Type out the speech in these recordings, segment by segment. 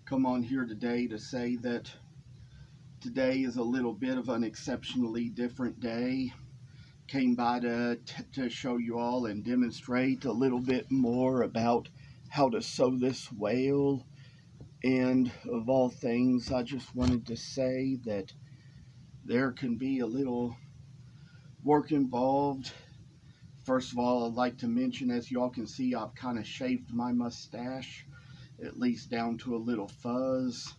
come on here today to say that today is a little bit of an exceptionally different day. Came by to show you all and demonstrate a little bit more about how to sew this whale. And of all things, I just wanted to say that there can be a little work involved. First of all, I'd like to mention, as you all can see, I've kind of shaved my mustache, at least down to a little fuzz.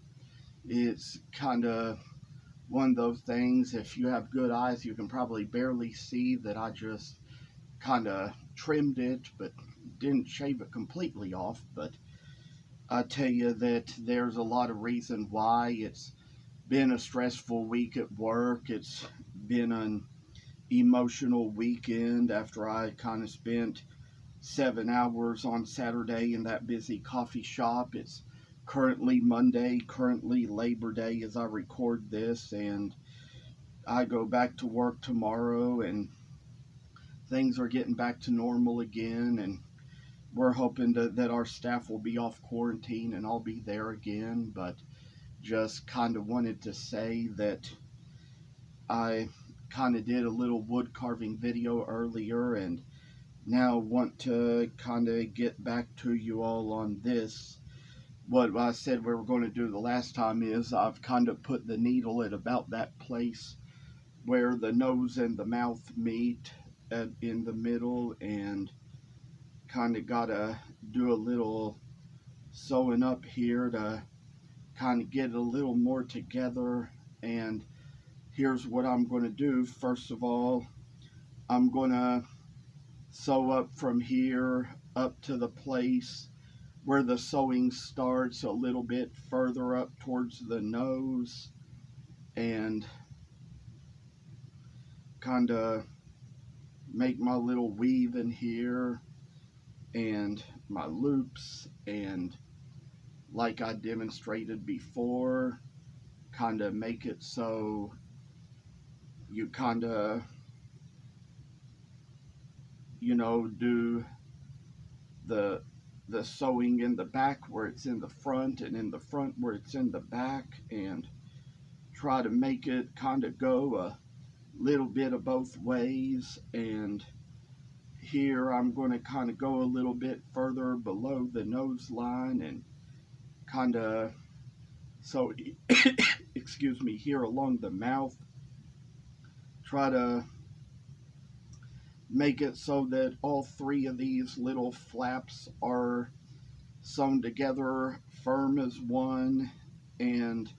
It's kind of one of those things, if you have good eyes, you can probably barely see that I just kind of trimmed it, but didn't shave it completely off. But I tell you that there's a lot of reason why. It's been a stressful week at work. It's been an emotional weekend after I kind of spent 7 hours on Saturday in that busy coffee shop. It's currently Monday, currently Labor Day as I record this, and I go back to work tomorrow, and things are getting back to normal again, and we're hoping that our staff will be off quarantine and I'll be there again. But just kind of wanted to say that I kind of did a little wood carving video earlier, and now want to kind of get back to you all on this. What I said we were going to do the last time is I've kind of put the needle at about that place where the nose and the mouth meet in the middle, and kind of got to do a little sewing up here to kind of get a little more together. And here's what I'm going to do. First of all, I'm going to sew up from here up to the place where the sewing starts, a little bit further up towards the nose, and kind of make my little weave in here and my loops, and like I demonstrated before, kind of make it so you kind of, do the sewing in the back where it's in the front, and in the front where it's in the back, and try to make it kind of go a little bit of both ways. And here I'm going to kind of go a little bit further below the nose line and kind of sew excuse me, here along the mouth, try to make it so that all three of these little flaps are sewn together firm as one, and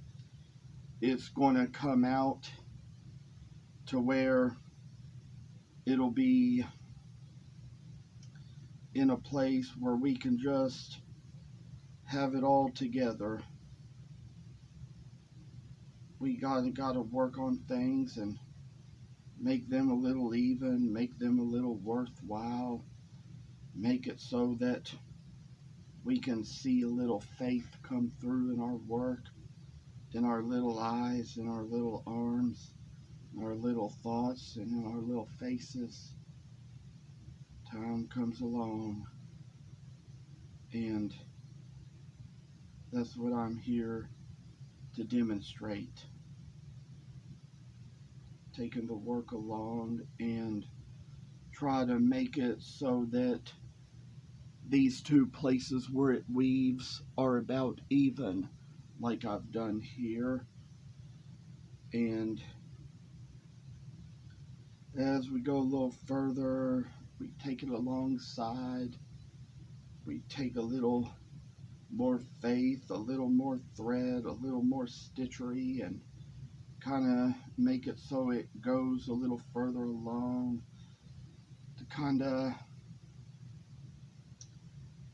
it's going to come out to where it'll be in a place where we can just have it all together. We gotta work on things and make them a little even, make them a little worthwhile, make it so that we can see a little faith come through in our work, in our little eyes, in our little arms, in our little thoughts, and in our little faces. Time comes along, and that's what I'm here to demonstrate. Taking the work along and try to make it so that these two places where it weaves are about even, like I've done here. And as we go a little further, we take it alongside, we take a little more faith, a little more thread, a little more stitchery, and kind of make it so it goes a little further along, to kind of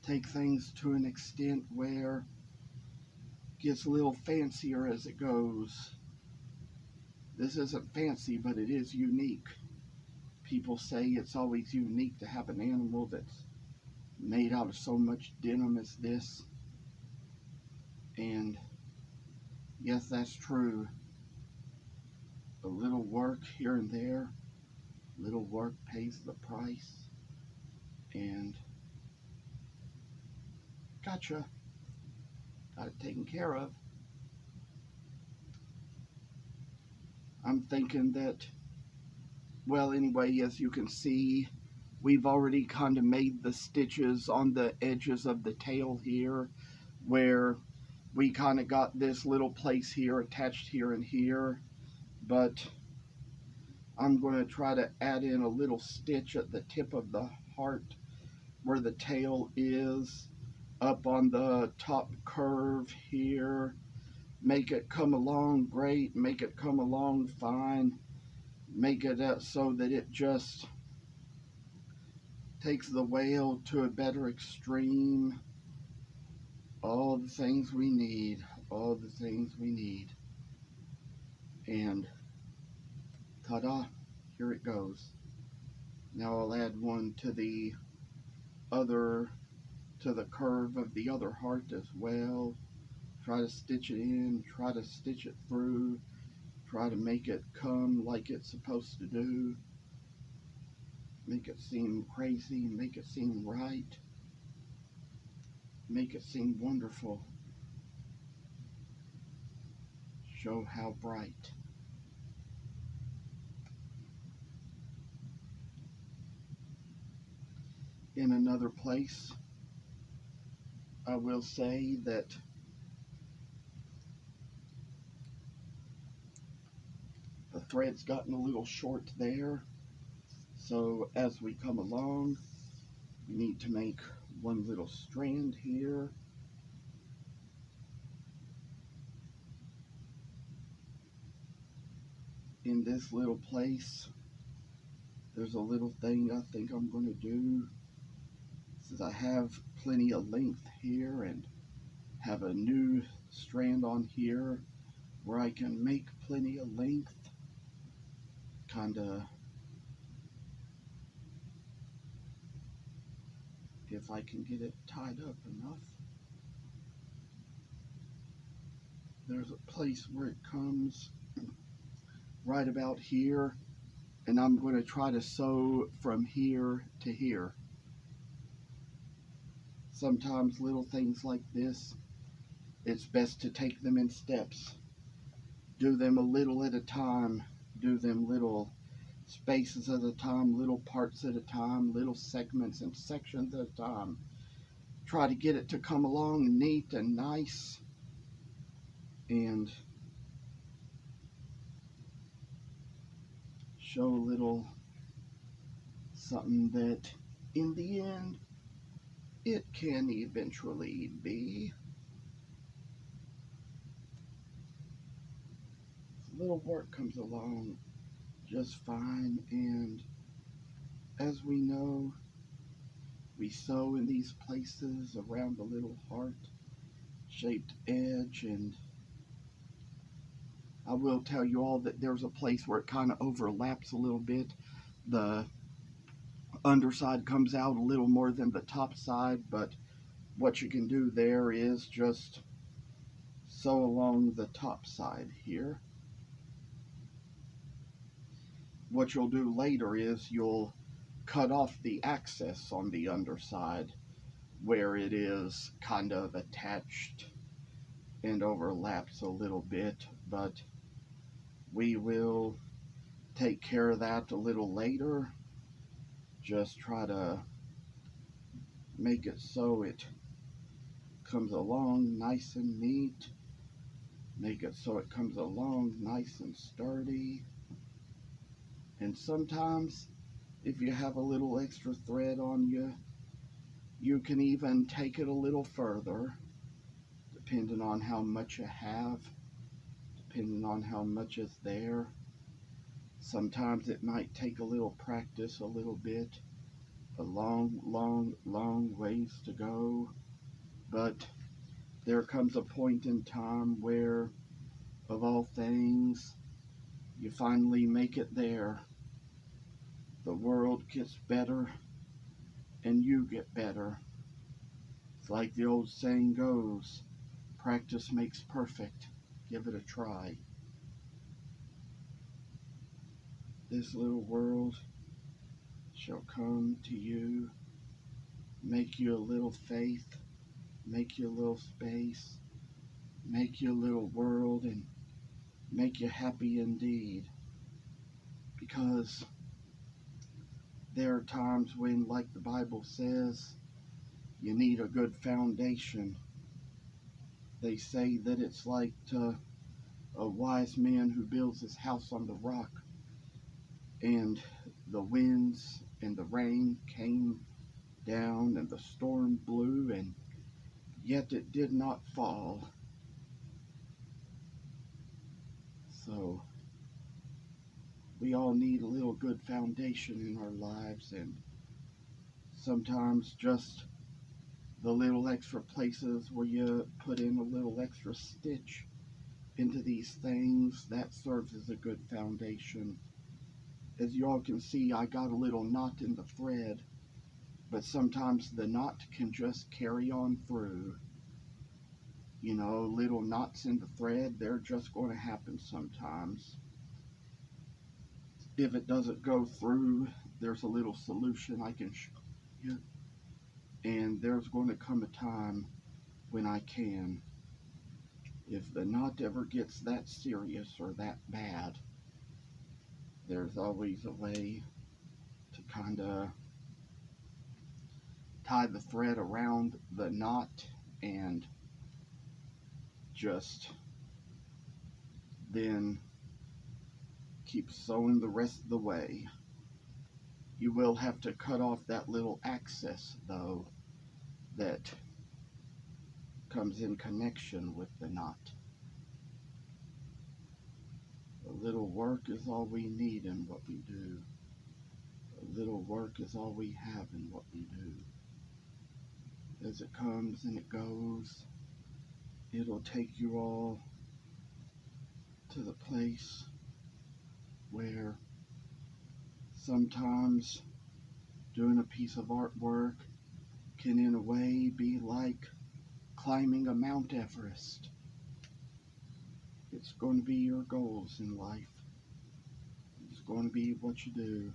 take things to an extent where it gets a little fancier as it goes. This isn't fancy, but it is unique. People say it's always unique to have an animal that's made out of so much denim as this. And yes, that's true. A little work here and there, little work pays the price. And gotcha. Gotta taken care of. I'm thinking that, well, anyway, as you can see, we've already kind of made the stitches on the edges of the tail here, where we kind of got this little place here attached here and here, but I'm going to try to add in a little stitch at the tip of the heart where the tail is, up on the top curve here. Make it come along great, make it come along fine, make it so that it just takes the whale to a better extreme. All the things we need, all the things we need. And ta-da, here it goes. Now I'll add one to the curve of the other heart as well. Try to stitch it in, try to stitch it through, try to make it come like it's supposed to do. Make it seem crazy, make it seem right, make it seem wonderful. Show how bright. In another place, I will say that the thread's gotten a little short there, so as we come along, we need to make one little strand here. In this little place, there's a little thing I think I'm going to do, since I have plenty of length here and have a new strand on here where I can make plenty of length. Kinda, if I can get it tied up enough. There's a place where it comes right about here, and I'm going to try to sew from here to here. Sometimes little things like this, it's best to take them in steps. Do them a little at a time. Do them little spaces at a time, little parts at a time, little segments and sections at a time. Try to get it to come along neat and nice, and show a little something that in the end it can eventually be. Little work comes along just fine, and as we know, we sew in these places around the little heart shaped edge, and I will tell you all that there's a place where it kind of overlaps a little bit. The underside comes out a little more than the top side, but what you can do there is just sew along the top side here. What you'll do later is you'll cut off the access on the underside where it is kind of attached and overlaps a little bit, but we will take care of that a little later. Just try to make it so it comes along nice and neat. Make it so it comes along nice and sturdy. And sometimes, if you have a little extra thread on you, you can even take it a little further, depending on how much you have, depending on how much is there. Sometimes it might take a little practice, a little bit, a long ways to go, but there comes a point in time where, of all things, you finally make it there. The world gets better, and you get better. It's like the old saying goes, practice makes perfect. Give it a try. This little world shall come to you, make you a little faith, make you a little space, make your little world and make you happy indeed. Because there are times when, like the Bible says, you need a good foundation. They say that it's like a wise man who builds his house on the rock, and the winds and the rain came down and the storm blew, and yet it did not fall. So we all need a little good foundation in our lives, and sometimes just the little extra places where you put in a little extra stitch into these things, that serves as a good foundation. As you all can see, I got a little knot in the thread, but sometimes the knot can just carry on through. You know, little knots in the thread, they're just going to happen sometimes. If it doesn't go through, there's a little solution I can show you. And there's going to come a time when I can. If the knot ever gets that serious or that bad, there's always a way to kind of tie the thread around the knot and just then keep sewing the rest of the way. You will have to cut off that little access, though, that comes in connection with the knot. A little work is all we need in what we do. A little work is all we have in what we do. As it comes and it goes, it'll take you all to the place where sometimes doing a piece of artwork can in a way be like climbing a Mount Everest. It's going to be your goals in life. It's going to be what you do.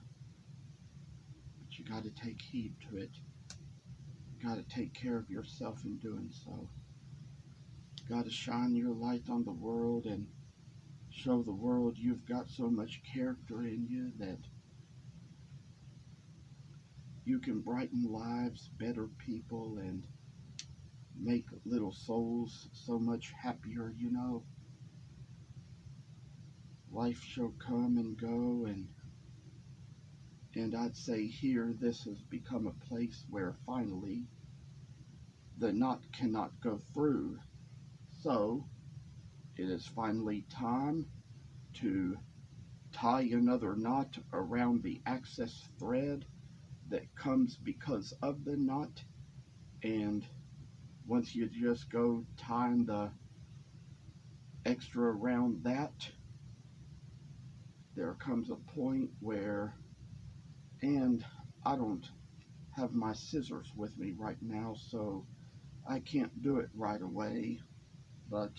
But you got to take heed to it. You got to take care of yourself in doing so. You got to shine your light on the world and show the world you've got so much character in you that you can brighten lives, better people, and make little souls so much happier, you know. Life shall come and go, and I'd say here this has become a place where finally the knot cannot go through. So it is finally time to tie another knot around the access thread that comes because of the knot, and once you just go tying the extra around that, there comes a point where, and I don't have my scissors with me right now, so I can't do it right away, but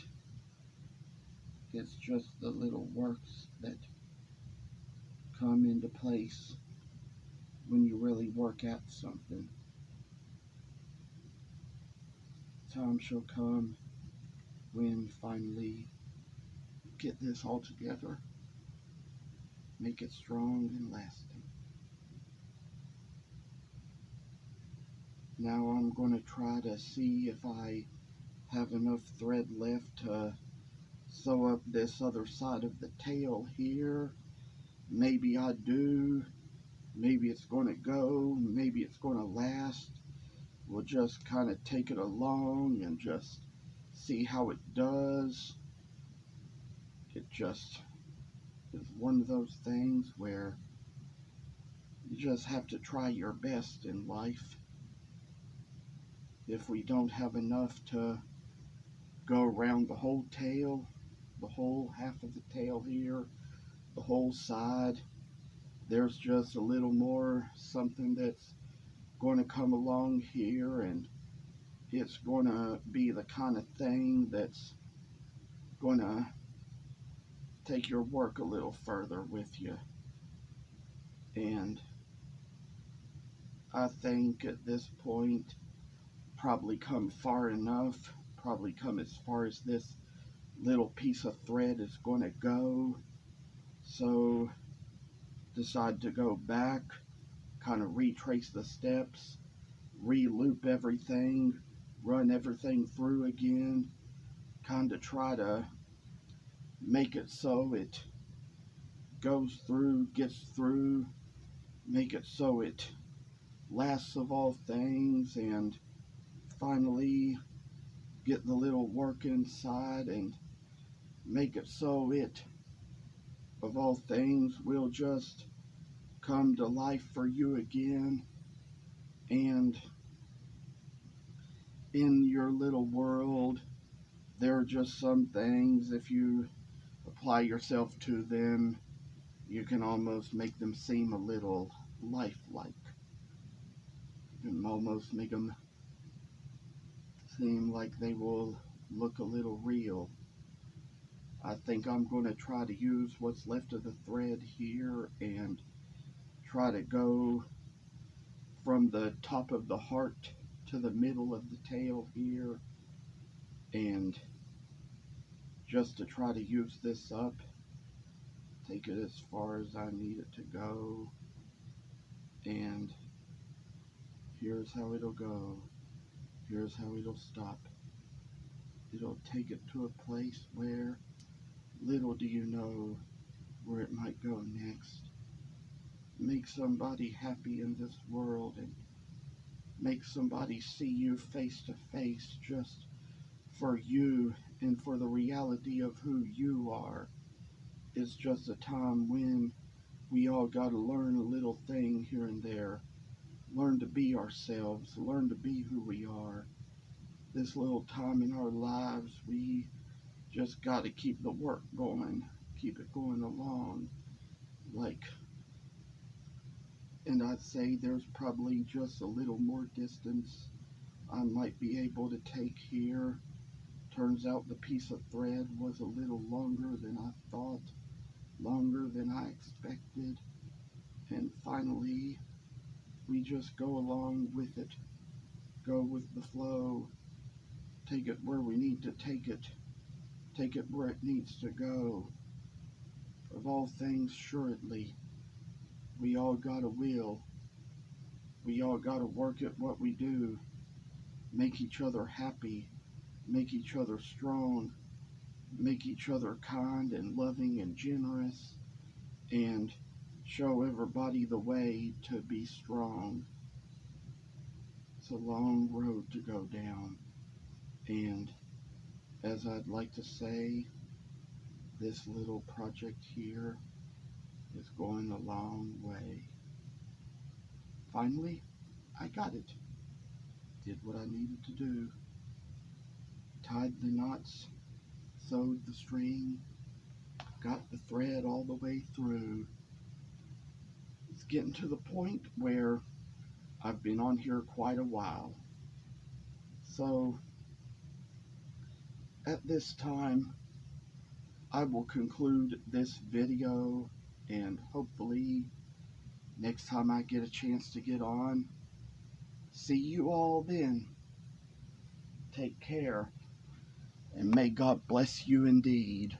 it's just the little works that come into place when you really work at something. Time shall come when finally get this all together, make it strong and lasting. Now I'm going to try to see if I have enough thread left to sew up this other side of the tail here. Maybe I do. Maybe it's going to go. Maybe it's going to last. We'll just kind of take it along and just see how it does. It just is one of those things where you just have to try your best in life. If we don't have enough to go around the whole tail, the whole half of the tail here, the whole side, there's just a little more something that's going to come along here, and it's going to be the kind of thing that's going to take your work a little further with you. And I think at this point, probably come far enough, probably come as far as this little piece of thread is going to go. So decide to go back, kind of retrace the steps, re-loop everything, run everything through again, kind of try to make it so it goes through, gets through, make it so it lasts of all things, and finally get the little work inside and make it so it, of all things, will just come to life for you again. And in your little world, there are just some things, if you apply yourself to them, you can almost make them seem a little lifelike. You can almost make them seem like they will look a little real. I think I'm going to try to use what's left of the thread here and try to go from the top of the heart to the middle of the tail here, and just to try to use this up, take it as far as I need it to go, and here's how it'll go, here's how it'll stop. It'll take it to a place where little do you know where it might go next. Make somebody happy in this world and make somebody see you face to face just for you and for the reality of who you are. It's just a time when we all got to learn a little thing here and there. Learn to be ourselves, learn to be who we are. This little time in our lives, we just got to keep the work going, keep it going along. And I'd say there's probably just a little more distance I might be able to take here. Turns out the piece of thread was a little longer than I thought, longer than I expected. And finally, we just go along with it, go with the flow, take it where we need to take it where it needs to go. Of all things, assuredly, we all got a will. We all got to work at what we do, make each other happy, make each other strong, make each other kind and loving and generous, and show everybody the way to be strong. It's a long road to go down, and as I'd like to say, this little project here is going a long way. Finally, I got it. Did what I needed to do. Tied the knots, sewed the string, got the thread all the way through. It's getting to the point where I've been on here quite a while. So, at this time, I will conclude this video, and hopefully next time I get a chance to get on, see you all then. Take care, and may God bless you indeed.